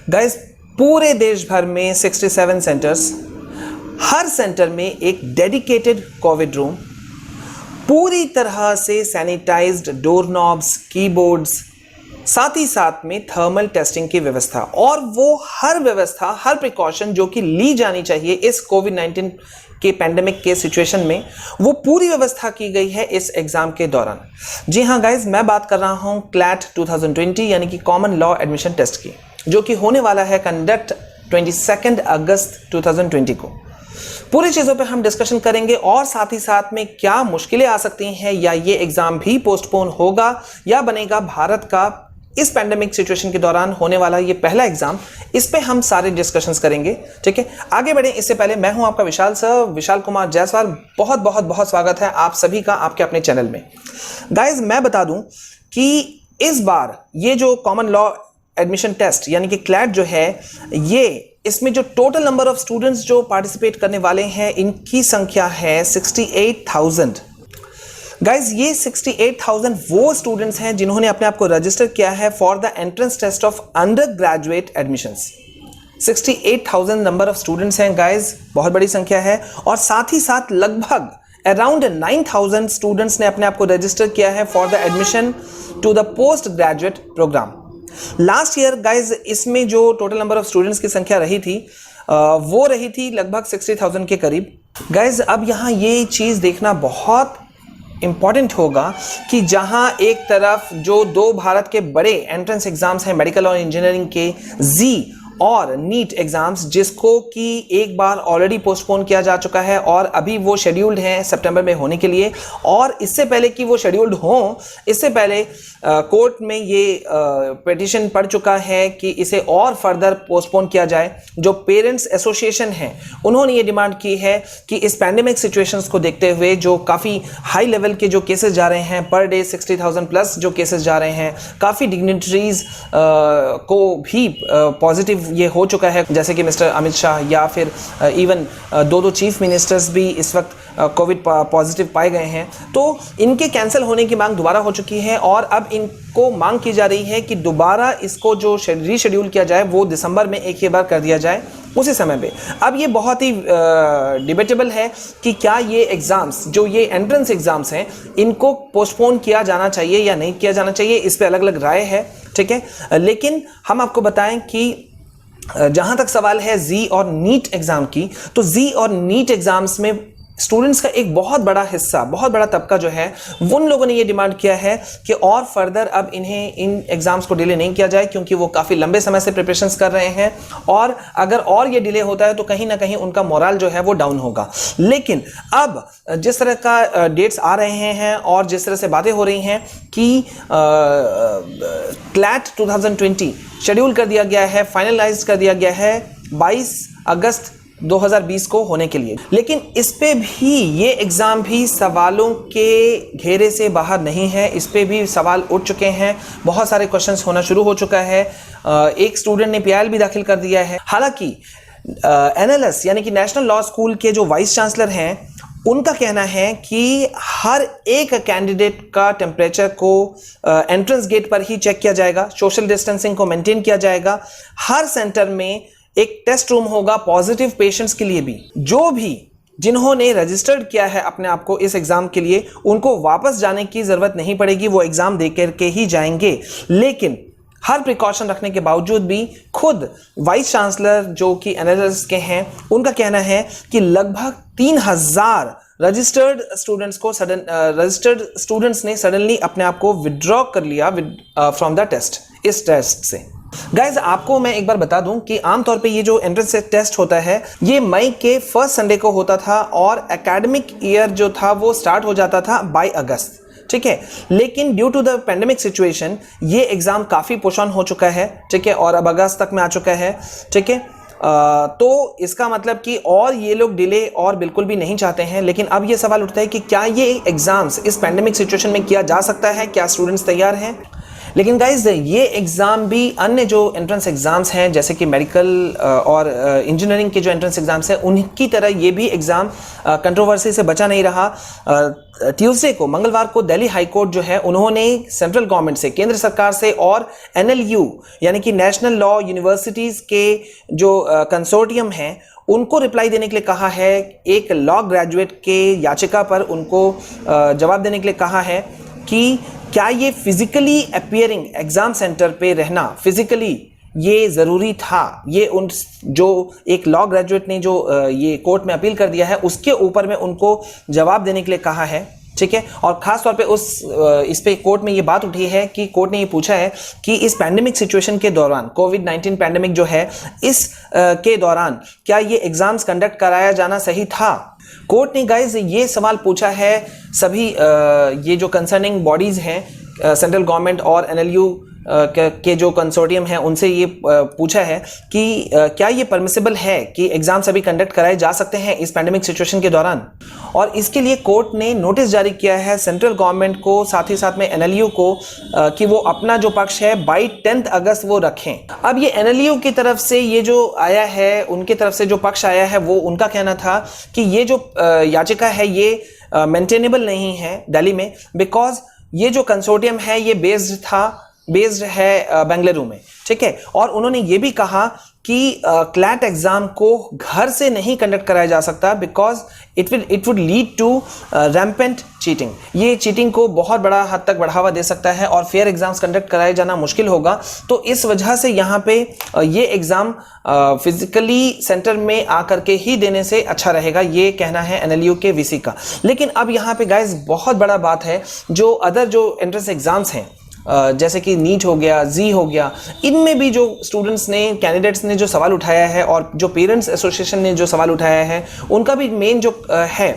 Guys, पूरे देश भर में 67 सेंटर्स, हर सेंटर में एक डेडिकेटेड कोविड रूम, पूरी तरह से सैनिटाइज्ड डोर नॉब्स, कीबोर्ड्स, साथ ही साथ में थर्मल टेस्टिंग की व्यवस्था, और वो हर व्यवस्था, हर प्रिकॉशन जो कि ली जानी चाहिए इस कोविड-19 के पैंडेमिक के सिचुएशन में, वो पूरी व्यवस्था की गई है इस एग्जाम के दौरान। जी हाँ गाइज, मैं बात कर रहा हूँ क्लैट 2020 यानी कि कॉमन लॉ एडमिशन टेस्ट की, जो कि होने वाला है कंडक्ट 22 अगस्त 2020 को। पूरी चीज़ों पे हम डिस्कशन करेंगे और साथ ही साथ में क्या मुश्किलें आ सकती हैं, या ये एग्जाम भी पोस्टपोन होगा या बनेगा भारत का इस पैंडेमिक सिचुएशन के दौरान होने वाला ये पहला एग्जाम, इस पे हम सारे डिस्कशंस करेंगे। ठीक है, आगे बढ़े इससे पहले मैं हूं आपका विशाल कुमार जायसवाल। बहुत बहुत बहुत स्वागत है आप सभी का आपके अपने चैनल में। गाइज, मैं बता दूं कि इस बार ये जो कॉमन लॉ एडमिशन टेस्ट यानी कि क्लैट जो है, ये इसमें जो टोटल नंबर ऑफ स्टूडेंट्स जो पार्टिसिपेट करने वाले हैं, इनकी संख्या है 68,000। गाइज, ये 68,000 वो स्टूडेंट्स हैं जिन्होंने अपने आप को रजिस्टर किया है for the entrance test of undergraduate admissions. 68,000 number of students हैं गाइज, बहुत बड़ी संख्या है। और साथ ही साथ लगभग अराउंड 9,000 स्टूडेंट्स ने अपने आप को रजिस्टर किया है for the admission to the postgraduate program. Last year guys, इसमें जो टोटल नंबर ऑफ स्टूडेंट्स की संख्या रही थी वो रही थी लगभग 60,000 के करीब। गाइज, अब यहाँ ये चीज़ देखना बहुत इंपॉर्टेंट होगा कि जहां एक तरफ जो दो भारत के बड़े एंट्रेंस एग्जाम्स हैं, मेडिकल और इंजीनियरिंग के, जी और नीट एग्जाम्स, जिसको कि एक बार ऑलरेडी पोस्टपोन किया जा चुका है और अभी वो शेड्यूल्ड हैं सितंबर में होने के लिए। और इससे पहले कि वो शेड्यूल्ड हों, इससे पहले कोर्ट में ये पिटीशन पड़ चुका है कि इसे और फर्दर पोस्टपोन किया जाए। जो पेरेंट्स एसोसिएशन हैं, उन्होंने ये डिमांड की है कि इस पैंडेमिक सिचुएशंस को देखते हुए जो काफ़ी हाई लेवल के जो केसेस जा रहे हैं, पर डे 60,000 प्लस जो केसेस जा रहे हैं, काफ़ी डिग्निटरीज को भी पॉजिटिव ये हो चुका है, जैसे कि मिस्टर अमित शाह या फिर इवन दो चीफ मिनिस्टर्स भी इस वक्त कोविड पॉजिटिव पाए गए हैं। तो इनके कैंसिल होने की मांग दोबारा हो चुकी है और अब इनको मांग की जा रही है कि दोबारा इसको जो रीशेड्यूल किया जाए वो दिसंबर में एक ही बार कर दिया जाए उसी समय पे। अब ये बहुत ही डिबेटेबल है कि क्या ये एग्ज़ाम्स, जो ये एंट्रेंस एग्ज़ाम्स हैं, इनको पोस्टपोन किया जाना चाहिए या नहीं किया जाना चाहिए। इस पे अलग अलग राय है, ठीक है। लेकिन हम आपको बताएं कि जहां तक सवाल है जी और नीट एग्जाम की, तो जी और नीट एग्जाम्स में स्टूडेंट्स का एक बहुत बड़ा हिस्सा, बहुत बड़ा तबका जो है, उन लोगों ने ये डिमांड किया है कि और फर्दर अब इन्हें इन एग्जाम्स को डिले नहीं किया जाए, क्योंकि वो काफ़ी लंबे समय से प्रिपरेशंस कर रहे हैं और अगर और ये डिले होता है तो कहीं ना कहीं उनका मोरल जो है वो डाउन होगा। लेकिन अब जिस तरह का डेट्स आ रहे हैं और जिस तरह से बातें हो रही हैं कि क्लैट 2020 शेड्यूल कर दिया गया है, फाइनलाइज कर दिया गया है 22 अगस्त 2020 को होने के लिए। लेकिन इस पे भी ये एग्ज़ाम भी सवालों के घेरे से बाहर नहीं है, इस पे भी सवाल उठ चुके हैं, बहुत सारे क्वेश्चंस होना शुरू हो चुका है। एक स्टूडेंट ने पीआईएल भी दाखिल कर दिया है। हालांकि एनएलएस यानी कि नेशनल लॉ स्कूल के जो वाइस चांसलर हैं, उनका कहना है कि हर एक कैंडिडेट का टेम्परेचर को एंट्रेंस गेट पर ही चेक किया जाएगा, सोशल डिस्टेंसिंग को मेंटेन किया जाएगा। हर सेंटर में एक टेस्ट रूम होगा पॉजिटिव पेशेंट्स के लिए भी। जो भी जिन्होंने रजिस्टर्ड किया है अपने आप को इस एग्जाम के लिए, उनको वापस जाने की जरूरत नहीं पड़ेगी, वो एग्जाम दे करके ही जाएंगे। लेकिन हर प्रिकॉशन रखने के बावजूद भी खुद वाइस चांसलर जो कि एनएलएस के हैं, उनका कहना है कि लगभग 3,000 रजिस्टर्ड स्टूडेंट्स ने सडनली अपने आप को विड्रॉ कर लिया फ्रॉम द टेस्ट, इस टेस्ट से। गाइज, आपको मैं एक बार बता दूं कि आमतौर पे ये जो एंट्रेंस टेस्ट होता है, ये मई के फर्स्ट संडे को होता था और एकेडमिक ईयर जो था वो स्टार्ट हो जाता था बाय अगस्त, ठीक है। लेकिन due to the pandemic situation ये एग्जाम काफ़ी पोस्टपोन हो चुका है, ठीक है, और अब अगस्त तक में आ चुका है, ठीक है। तो इसका मतलब कि और ये लोग डिले और बिल्कुल भी नहीं चाहते हैं। लेकिन अब ये सवाल उठता है कि क्या ये एग्जाम्स इस पेंडेमिक सिचुएशन में किया जा सकता है, क्या स्टूडेंट्स तैयार हैं। लेकिन गाइज ये एग्ज़ाम भी अन्य जो एंट्रेंस एग्ज़ाम्स हैं जैसे कि मेडिकल और इंजीनियरिंग के जो एंट्रेंस एग्ज़ाम्स हैं उनकी तरह ये भी एग्ज़ाम कंट्रोवर्सी से बचा नहीं रहा। ट्यूसडे को, मंगलवार को दिल्ली हाई कोर्ट जो है उन्होंने सेंट्रल गवर्नमेंट से, केंद्र सरकार से और NLU यानी कि नेशनल लॉ यूनिवर्सिटीज़ के जो कंसोर्टियम हैं उनको रिप्लाई देने के लिए कहा है। एक लॉ ग्रेजुएट के याचिका पर उनको जवाब देने के लिए कहा है कि क्या ये फिजिकली अपीयरिंग एग्जाम सेंटर पे रहना फिजिकली ये ज़रूरी था। ये उन जो एक लॉ ग्रेजुएट ने जो ये कोर्ट में अपील कर दिया है उसके ऊपर में उनको जवाब देने के लिए कहा है, ठीक है। और ख़ास तौर पे इस पे कोर्ट में ये बात उठी है कि कोर्ट ने ये पूछा है कि इस पैंडेमिक सिचुएशन के दौरान, कोविड-19 पैंडेमिक जो है इस के दौरान क्या ये एग्ज़ाम्स कंडक्ट कराया जाना सही था। कोर्ट ने गाइज ये सवाल पूछा है सभी ये जो कंसर्निंग बॉडीज़ हैं, सेंट्रल गवर्नमेंट और NLU के जो कंसोर्टियम है उनसे ये पूछा है कि क्या ये परमिसिबल है कि एग्जाम सभी कंडक्ट कराए जा सकते हैं इस पैंडेमिक सिचुएशन के दौरान। और इसके लिए कोर्ट ने नोटिस जारी किया है सेंट्रल गवर्नमेंट को, साथ ही साथ में NLU को कि वो अपना जो पक्ष है बाई 10 अगस्त वो रखें। अब ये NLU की तरफ से ये जो आया है, उनकी तरफ से जो पक्ष आया है वो उनका कहना था कि ये जो याचिका है ये मेंटेनेबल नहीं है दिल्ली में, बिकॉज ये जो कंसोर्टियम है ये बेस्ड है बेंगलुरु में, ठीक है। और उन्होंने ये भी कहा कि क्लैट एग्जाम को घर से नहीं कंडक्ट कराया जा सकता because it would lead to rampant cheating. ये चीटिंग को बहुत बड़ा हद तक बढ़ावा दे सकता है और फेयर एग्जाम्स कंडक्ट कराए जाना मुश्किल होगा। तो इस वजह से यहाँ पे ये एग्ज़ाम फिजिकली सेंटर में आकर के ही देने से अच्छा रहेगा, ये कहना है NLU के VC का। लेकिन अब यहाँ पे गाइज बहुत बड़ा बात है, जो अदर जो एंट्रेंस एग्ज़ाम्स हैं जैसे कि नीट हो गया, जी हो गया, इनमें भी जो स्टूडेंट्स ने, कैंडिडेट्स ने जो सवाल उठाया है और जो पेरेंट्स एसोसिएशन ने जो सवाल उठाया है उनका भी मेन जो है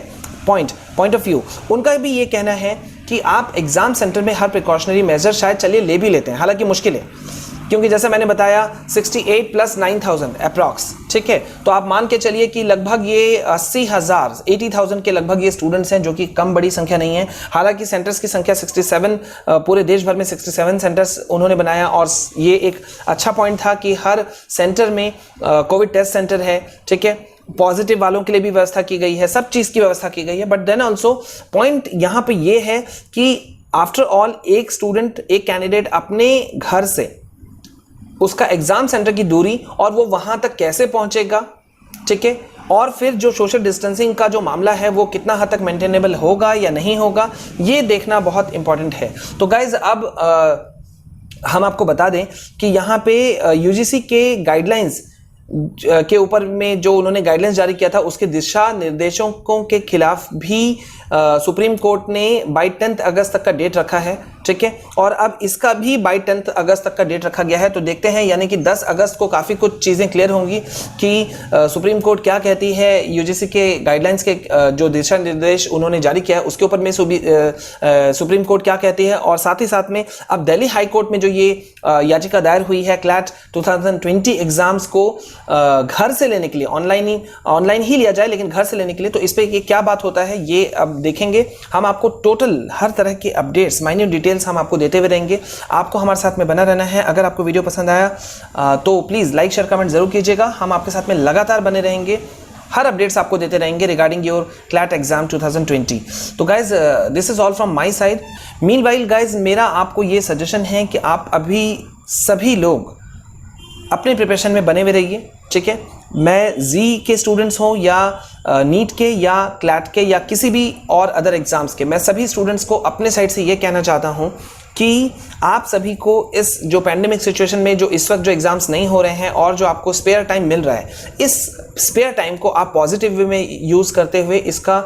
पॉइंट ऑफ व्यू, उनका भी ये कहना है कि आप एग्ज़ाम सेंटर में हर प्रिकॉशनरी मेजर शायद चलिए ले भी लेते हैं, हालांकि मुश्किल है क्योंकि जैसे मैंने बताया 68 + 9,000 अप्रॉक्स, ठीक है। तो आप मान के चलिए कि लगभग ये 80,000 के लगभग ये स्टूडेंट्स हैं, जो कि कम बड़ी संख्या नहीं है। हालांकि सेंटर्स की संख्या 67, पूरे देश भर में 67 सेंटर्स उन्होंने बनाया और ये एक अच्छा पॉइंट था कि हर सेंटर में कोविड टेस्ट सेंटर है, ठीक है। पॉजिटिव वालों के लिए भी व्यवस्था की गई है, सब चीज़ की व्यवस्था की गई है। बट देन ऑल्सो पॉइंट यहाँ पे ये है कि आफ्टर ऑल एक स्टूडेंट, एक कैंडिडेट अपने घर से उसका एग्जाम सेंटर की दूरी और वो वहां तक कैसे पहुंचेगा, ठीक है। और फिर जो सोशल डिस्टेंसिंग का जो मामला है वो कितना हद तक मेंटेनेबल होगा या नहीं होगा, ये देखना बहुत इंपॉर्टेंट है। तो गाइज अब हम आपको बता दें कि यहाँ पे UGC के गाइडलाइंस के ऊपर में जो उन्होंने गाइडलाइंस जारी किया था उसके दिशा निर्देशों के खिलाफ भी सुप्रीम कोर्ट ने बाई 10 अगस्त तक का डेट रखा है, ठीक है। और अब इसका भी बाई 10 अगस्त तक का डेट रखा गया है। तो देखते हैं, यानी कि 10 अगस्त को काफ़ी कुछ चीज़ें क्लियर होंगी कि सुप्रीम कोर्ट क्या कहती है, UGC के गाइडलाइंस के जो दिशा निर्देश उन्होंने जारी किया है उसके ऊपर में सुप्रीम कोर्ट क्या कहती है। और साथ ही साथ में अब दिल्ली हाई कोर्ट में जो ये याचिका दायर हुई है क्लैट 2020 एग्जाम्स को घर से लेने के लिए, ऑनलाइन ही लिया जाए लेकिन घर से लेने के लिए, तो इस पर ये क्या बात होता है ये अब देखेंगे। हम आपको टोटल हर तरह के अपडेट्स, माइन्यूट डिटेल्स हम आपको देते हुए रहेंगे। आपको हमारे साथ में बना रहना है। अगर आपको वीडियो पसंद आया तो प्लीज़ लाइक शेयर कमेंट जरूर कीजिएगा। हम आपके साथ में लगातार बने रहेंगे, हर अपडेट्स आपको देते रहेंगे रिगार्डिंग योर क्लैट एग्जाम 2020। तो guys this is all from my side. Meanwhile guys मेरा आपको ये सजेशन है कि आप अभी सभी लोग अपने प्रिपरेशन में बने हुए रहिए, ठीक है। मैं जी के स्टूडेंट्स हों या नीट के या क्लैट के या किसी भी और अदर एग्ज़ाम्स के, मैं सभी स्टूडेंट्स को अपने साइड से ये कहना चाहता हूँ कि आप सभी को इस जो पैंडेमिक सिचुएशन में जो इस वक्त जो एग्ज़ाम्स नहीं हो रहे हैं और जो आपको स्पेयर टाइम मिल रहा है, इस स्पेयर टाइम को आप पॉजिटिव वे में यूज़ करते हुए इसका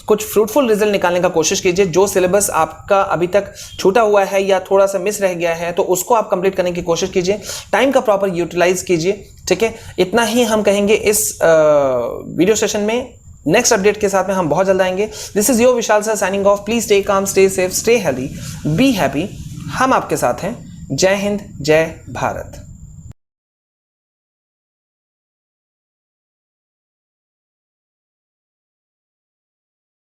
कुछ फ्रूटफुल रिजल्ट निकालने का कोशिश कीजिए। जो सिलेबस आपका अभी तक छूटा हुआ है या थोड़ा सा मिस रह गया है तो उसको आप कंप्लीट करने की कोशिश कीजिए, टाइम का प्रॉपर यूटिलाइज कीजिए, ठीक है। इतना ही हम कहेंगे इस वीडियो सेशन में। नेक्स्ट अपडेट के साथ में हम बहुत जल्द आएंगे। This is your Vishal sir signing off. Please stay calm, stay safe, stay healthy, be happy. हम आपके साथ हैं। जय हिंद, जय भारत।